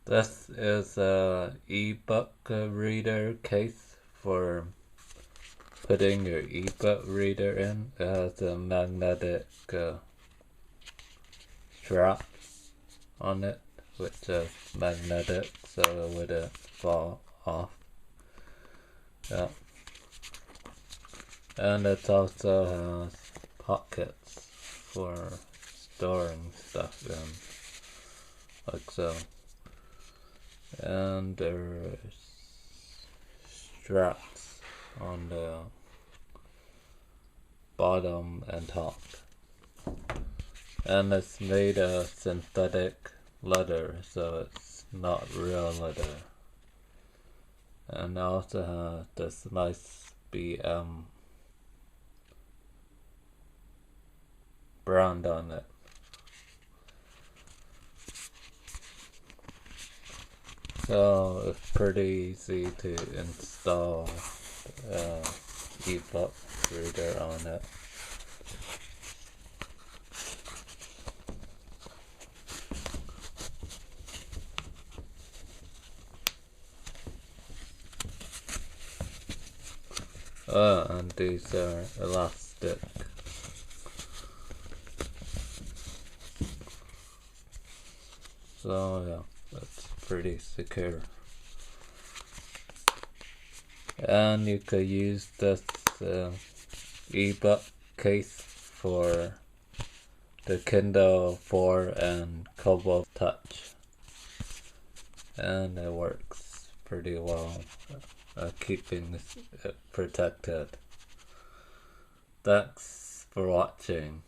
This is a ebook reader case for putting your ebook reader in. It has a magnetic strap on it, which is magnetic, so it wouldn't fall off. Yeah. And it also has pockets for storing stuff in, like so. And there's straps on the bottom and top. And it's made of synthetic leather, so it's not real leather. And it also has this nice BM brand on it. So it's pretty easy to install ebook reader on it. And these are elastic. So yeah, that's pretty secure. And you could use this ebook case for the Kindle 4 and Kobo Touch. And it works pretty well, keeping it protected. Thanks for watching.